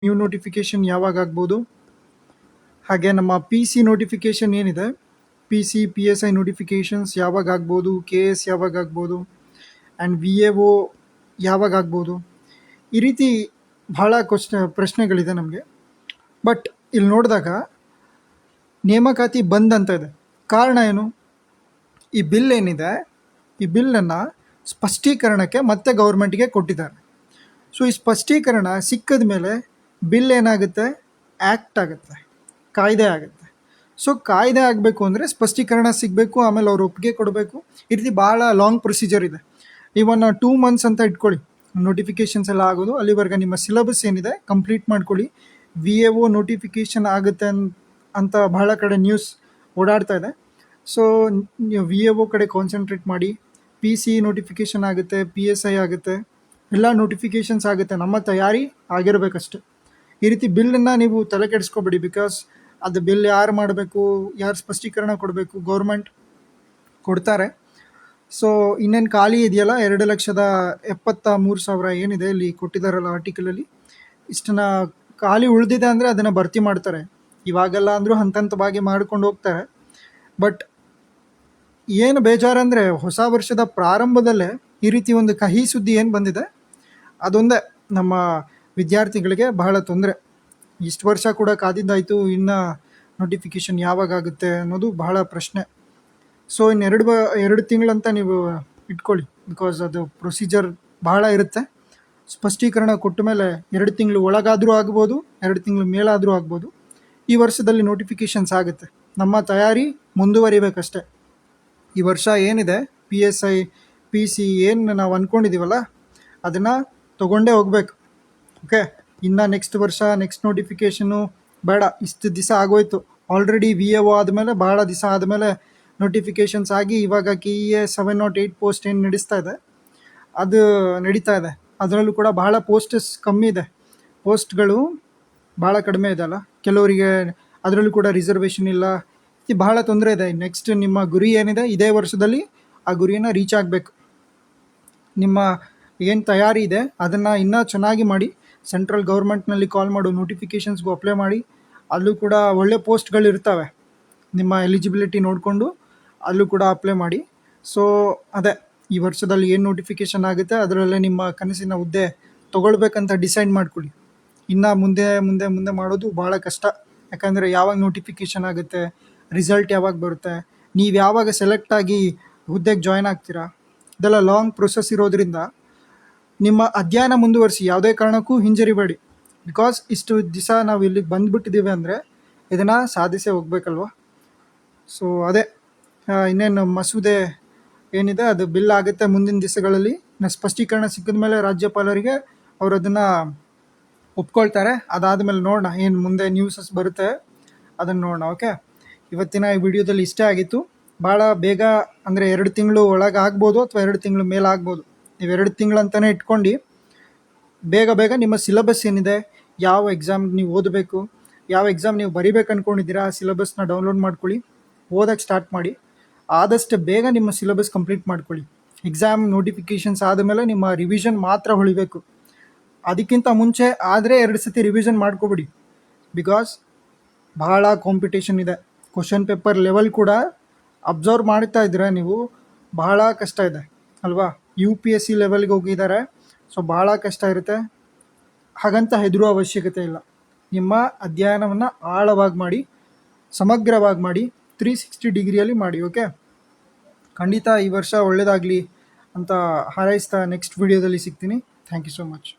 New notification ಯಾವಾಗ ಆಗ್ಬೋದು, ಹಾಗೆ ನಮ್ಮ ಪಿ ಸಿ ನೋಟಿಫಿಕೇಷನ್ ಏನಿದೆ, P C P S I notifications ಯಾವಾಗ ಆಗ್ಬೋದು, ಕೆ ಎಸ್ ಯಾವಾಗ ಆಗ್ಬೋದು, ಆ್ಯಂಡ್ ವಿ ಎ ಒ ಯಾವಾಗ ಆಗ್ಬೋದು, ಈ ರೀತಿ ಬಹಳ ಪ್ರಶ್ನೆಗಳಿದೆ ನಮಗೆ. ಬಟ್ ಇಲ್ಲಿ ನೋಡಿದಾಗ ನೇಮಕಾತಿ ಬಂದ್ ಅಂತ ಇದೆ. ಕಾರಣ ಏನು? ಈ ಬಿಲ್ ಏನಿದೆ, ಈ ಬಿಲ್ಲನ್ನು ಸ್ಪಷ್ಟೀಕರಣಕ್ಕೆ ಮತ್ತೆ ಗೌರ್ಮೆಂಟ್ಗೆ ಕೊಟ್ಟಿದ್ದಾರೆ. ಸೊ ಈ ಸ್ಪಷ್ಟೀಕರಣ ಸಿಕ್ಕಿದ ಮೇಲೆ ಬಿಲ್ ಏನಾಗುತ್ತೆ, ಆ್ಯಕ್ಟ್ ಆಗುತ್ತೆ, ಕಾಯ್ದೆ ಆಗುತ್ತೆ. ಸೊ ಕಾಯ್ದೆ ಆಗಬೇಕು ಅಂದರೆ ಸ್ಪಷ್ಟೀಕರಣ ಸಿಗಬೇಕು, ಆಮೇಲೆ ಅವ್ರು ಒಪ್ಪಿಗೆ ಕೊಡಬೇಕು. ಈ ರೀತಿ ಭಾಳ ಲಾಂಗ್ ಪ್ರೊಸೀಜರ್ ಇದೆ. ಇವನ್ 2 months ಅಂತ ಇಟ್ಕೊಳ್ಳಿ, ನೋಟಿಫಿಕೇಷನ್ಸ್ ಎಲ್ಲ ಆಗೋದು. ಅಲ್ಲಿವರೆಗೆ ನಿಮ್ಮ ಸಿಲೆಬಸ್ ಏನಿದೆ ಕಂಪ್ಲೀಟ್ ಮಾಡ್ಕೊಳ್ಳಿ. ವಿ ಎ ಒ ನೋಟಿಫಿಕೇಷನ್ ಆಗುತ್ತೆ ಅಂತ ಬಹಳ ಕಡೆ ನ್ಯೂಸ್ ಓಡಾಡ್ತಾ ಇದೆ. ಸೊ ನೀವು ವಿ ಎ ಒ ಕಡೆ ಕಾನ್ಸಂಟ್ರೇಟ್ ಮಾಡಿ. ಪಿ ಸಿ ನೋಟಿಫಿಕೇಷನ್ ಆಗುತ್ತೆ, ಪಿ ಎಸ್ ಐ ಆಗುತ್ತೆ, ಎಲ್ಲ ನೋಟಿಫಿಕೇಷನ್ಸ್ ಆಗುತ್ತೆ. ನಮ್ಮ ತಯಾರಿ ಆಗಿರಬೇಕಷ್ಟೆ. ಈ ರೀತಿ ಬಿಲ್ಲನ್ನು ನೀವು ತಲೆ ಕೆಡಿಸ್ಕೊಬೇಡಿ. ಬಿಕಾಸ್ ಅದು ಬಿಲ್ ಯಾರು ಮಾಡಬೇಕು, ಯಾರು ಸ್ಪಷ್ಟೀಕರಣ ಕೊಡಬೇಕು, ಗೌರ್ಮೆಂಟ್ ಕೊಡ್ತಾರೆ. ಸೊ ಇನ್ನೇನು ಖಾಲಿ ಇದೆಯಲ್ಲ, 2,73,000 ಏನಿದೆ ಇಲ್ಲಿ ಕೊಟ್ಟಿದ್ದಾರಲ್ಲ ಆರ್ಟಿಕಲಲ್ಲಿ, ಇಷ್ಟನ್ನ ಖಾಲಿ ಉಳಿದಿದೆ ಅಂದರೆ ಅದನ್ನು ಭರ್ತಿ ಮಾಡ್ತಾರೆ. ಇವಾಗೆಲ್ಲ ಅಂದರೂ ಹಂತವಾಗಿ ಮಾಡ್ಕೊಂಡು ಹೋಗ್ತಾರೆ. ಬಟ್ ಏನು ಬೇಜಾರಂದರೆ ಹೊಸ ವರ್ಷದ ಪ್ರಾರಂಭದಲ್ಲೇ ಈ ರೀತಿ ಒಂದು ಕಹಿ ಸುದ್ದಿ ಏನು ಬಂದಿದೆ, ಅದೊಂದೇ ನಮ್ಮ ವಿದ್ಯಾರ್ಥಿಗಳಿಗೆ ಬಹಳ ತೊಂದರೆ. ಇಷ್ಟು ವರ್ಷ ಕೂಡ ಕಾದಿದ್ದಾಯಿತು, ಇನ್ನು ನೋಟಿಫಿಕೇಷನ್ ಯಾವಾಗ ಆಗುತ್ತೆ ಅನ್ನೋದು ಬಹಳ ಪ್ರಶ್ನೆ. ಸೊ ಇನ್ನು 2 ತಿಂಗಳಂತ ನೀವು ಇಟ್ಕೊಳ್ಳಿ. ಬಿಕಾಸ್ ಅದು ಪ್ರೊಸೀಜರ್ ಬಹಳ ಇರುತ್ತೆ. ಸ್ಪಷ್ಟೀಕರಣ ಕೊಟ್ಟ ಮೇಲೆ 2 ತಿಂಗಳು ಒಳಗಾದರೂ ಆಗ್ಬೋದು, 2 ತಿಂಗಳು ಮೇಲಾದರೂ ಆಗ್ಬೋದು. ಈ ವರ್ಷದಲ್ಲಿ ನೋಟಿಫಿಕೇಷನ್ಸ್ ಆಗುತ್ತೆ. ನಮ್ಮ ತಯಾರಿ ಮುಂದುವರಿಬೇಕಷ್ಟೆ. ಈ ವರ್ಷ ಏನಿದೆ P S I P C ಏನು ನಾವು ಅಂದ್ಕೊಂಡಿದ್ದೀವಲ್ಲ ಅದನ್ನು ತೊಗೊಂಡೇ ಹೋಗ್ಬೇಕು. ಓಕೆ, ಇನ್ನು ನೆಕ್ಸ್ಟ್ ವರ್ಷ ನೆಕ್ಸ್ಟ್ ನೋಟಿಫಿಕೇಷನ್ನು ಬೇಡ. ಇಷ್ಟು ದಿವಸ ಆಗೋಯ್ತು ಆಲ್ರೆಡಿ. ವಿ ಎ ಒ ಆದಮೇಲೆ ಭಾಳ ದಿವಸ ಆದಮೇಲೆ ನೋಟಿಫಿಕೇಷನ್ಸ್ ಆಗಿ ಇವಾಗ ಕೆ ಇ ಎ 708 ಪೋಸ್ಟ್ ಏನು ನಡೀತಾ ಇದೆ. ಅದರಲ್ಲೂ ಕೂಡ ಬಹಳ ಪೋಸ್ಟಸ್ ಕಮ್ಮಿ ಇದೆ. ಪೋಸ್ಟ್ಗಳು ಭಾಳ ಕಡಿಮೆ ಇದೆ ಅಲ್ಲ. ಕೆಲವರಿಗೆ ಅದರಲ್ಲೂ ಕೂಡ ರಿಸರ್ವೇಷನ್ ಇಲ್ಲ. ಇದು ಬಹಳ ತೊಂದರೆ ಇದೆ. ನೆಕ್ಸ್ಟ್ ನಿಮ್ಮ ಗುರಿ ಏನಿದೆ, ಇದೇ ವರ್ಷದಲ್ಲಿ ಆ ಗುರಿಯನ್ನು ರೀಚ್ ಆಗಬೇಕು. ನಿಮ್ಮ ಏನು ತಯಾರಿ ಇದೆ ಅದನ್ನು ಇನ್ನೂ ಚೆನ್ನಾಗಿ ಮಾಡಿ. ಸೆಂಟ್ರಲ್ ಗೌರ್ಮೆಂಟ್ನಲ್ಲಿ ಕಾಲ್ ಮಾಡು, ನೋಟಿಫಿಕೇಷನ್ಸ್ಗೂ ಅಪ್ಲೈ ಮಾಡಿ. ಅಲ್ಲೂ ಕೂಡ ಒಳ್ಳೆ ಪೋಸ್ಟ್ಗಳಿರ್ತವೆ. ನಿಮ್ಮ ಎಲಿಜಿಬಿಲಿಟಿ ನೋಡಿಕೊಂಡು ಅಲ್ಲೂ ಕೂಡ ಅಪ್ಲೈ ಮಾಡಿ. ಸೊ ಅದೇ, ಈ ವರ್ಷದಲ್ಲಿ ಏನು ನೋಟಿಫಿಕೇಷನ್ ಆಗುತ್ತೆ ಅದರಲ್ಲೇ ನಿಮ್ಮ ಕನಸಿನ ಹುದ್ದೆ ತೊಗೊಳ್ಬೇಕಂತ ಡಿಸೈಡ್ ಮಾಡ್ಕೊಳ್ಳಿ. ಇನ್ನು ಮುಂದೆ ಮಾಡೋದು ಭಾಳ ಕಷ್ಟ. ಯಾಕಂದರೆ ಯಾವಾಗ ನೋಟಿಫಿಕೇಷನ್ ಆಗುತ್ತೆ, ರಿಸಲ್ಟ್ ಯಾವಾಗ ಬರುತ್ತೆ, ನೀವು ಯಾವಾಗ ಸೆಲೆಕ್ಟ್ ಆಗಿ ಹುದ್ದೆಗೆ ಜಾಯ್ನ್ ಆಗ್ತೀರಾ, ಇದೆಲ್ಲ ಲಾಂಗ್ ಪ್ರೊಸೆಸ್ ಇರೋದ್ರಿಂದ ನಿಮ್ಮ ಅಧ್ಯಯನ ಮುಂದುವರಿಸಿ. ಯಾವುದೇ ಕಾರಣಕ್ಕೂ ಹಿಂಜರಿಬೇಡಿ. ಬಿಕಾಸ್ ಇಷ್ಟು ದಿವಸ ನಾವು ಇಲ್ಲಿಗೆ ಬಂದುಬಿಟ್ಟಿದ್ದೀವಿ ಅಂದರೆ ಇದನ್ನು ಸಾಧಿಸೇ ಹೋಗ್ಬೇಕಲ್ವ. ಸೊ ಅದೇ, ಇನ್ನೇನು ಮಸೂದೆ ಏನಿದೆ ಅದು ಬಿಲ್ ಆಗುತ್ತೆ ಮುಂದಿನ ದಿವಸಗಳಲ್ಲಿ. ಸ್ಪಷ್ಟೀಕರಣ ಸಿಕ್ಕಿದ ಮೇಲೆ ರಾಜ್ಯಪಾಲರಿಗೆ ಅವರು ಅದನ್ನು ಒಪ್ಕೊಳ್ತಾರೆ. ಅದಾದಮೇಲೆ ನೋಡೋಣ ಏನು ಮುಂದೆ ನ್ಯೂಸಸ್ ಬರುತ್ತೆ, ಅದನ್ನು ನೋಡೋಣ. ಓಕೆ, ಇವತ್ತಿನ ಈ ವಿಡಿಯೋದಲ್ಲಿ ಇಷ್ಟೇ ಆಗಿತ್ತು. ಭಾಳ ಬೇಗ ಅಂದರೆ 2 ತಿಂಗಳು ಒಳಗೆ ಆಗ್ಬೋದು ಅಥವಾ 2 ತಿಂಗಳು ಮೇಲೆ ಆಗ್ಬೋದು. ನೀವು 2 ತಿಂಗಳಂತಲೇ ಇಟ್ಕೊಂಡು ಬೇಗ ನಿಮ್ಮ ಸಿಲೆಬಸ್ ಏನಿದೆ, ಯಾವ ಎಕ್ಸಾಮ್ ನೀವು ಓದಬೇಕು, ಯಾವ ಎಕ್ಸಾಮ್ ನೀವು ಬರಿಬೇಕು ಅಂದ್ಕೊಂಡಿದ್ದೀರಾ, ಆ ಸಿಲೆಬಸ್ನ ಡೌನ್ಲೋಡ್ ಮಾಡ್ಕೊಳ್ಳಿ, ಓದೋಕ್ಕೆ ಸ್ಟಾರ್ಟ್ ಮಾಡಿ. ಆದಷ್ಟು ಬೇಗ ನಿಮ್ಮ ಸಿಲೆಬಸ್ ಕಂಪ್ಲೀಟ್ ಮಾಡ್ಕೊಳ್ಳಿ. ಎಕ್ಸಾಮ್ ನೋಟಿಫಿಕೇಷನ್ಸ್ ಆದಮೇಲೆ ನಿಮ್ಮ ರಿವಿಷನ್ ಮಾತ್ರ ಹೊಳಿಬೇಕು. ಅದಕ್ಕಿಂತ ಮುಂಚೆ ಆದರೆ 2 ಸತಿ ರಿವಿಷನ್ ಮಾಡ್ಕೊಬಿಡಿ. ಬಿಕಾಸ್ ಬಹಳ ಕಾಂಪಿಟೇಷನ್ ಇದೆ. ಕ್ವಶನ್ ಪೇಪರ್ ಲೆವೆಲ್ ಕೂಡ ಅಬ್ಸರ್ವ್ ಮಾಡ್ತಾ ಇದ್ದೀರಾ ನೀವು, ಬಹಳ ಕಷ್ಟ ಇದೆ ಅಲ್ವಾ. UPSC ಲೆವೆಲ್ಗೆ ಹೋಗಿದ್ದಾರೆ. ಸೊ ಭಾಳ ಕಷ್ಟ ಇರುತ್ತೆ. ಹಾಗಂತ ಹೆದರುವ ಅವಶ್ಯಕತೆ ಇಲ್ಲ. ನಿಮ್ಮ ಅಧ್ಯಯನವನ್ನು ಆಳವಾಗಿ ಮಾಡಿ, ಸಮಗ್ರವಾಗಿ ಮಾಡಿ, 360 ಡಿಗ್ರಿಯಲ್ಲಿ ಮಾಡಿ. ಓಕೆ, ಖಂಡಿತ ಈ ವರ್ಷ ಒಳ್ಳೆಯದಾಗಲಿ ಅಂತ ಹಾರೈಸ್ತಾ ನೆಕ್ಸ್ಟ್ ವಿಡಿಯೋದಲ್ಲಿ ಸಿಗ್ತೀನಿ. Thank you so much.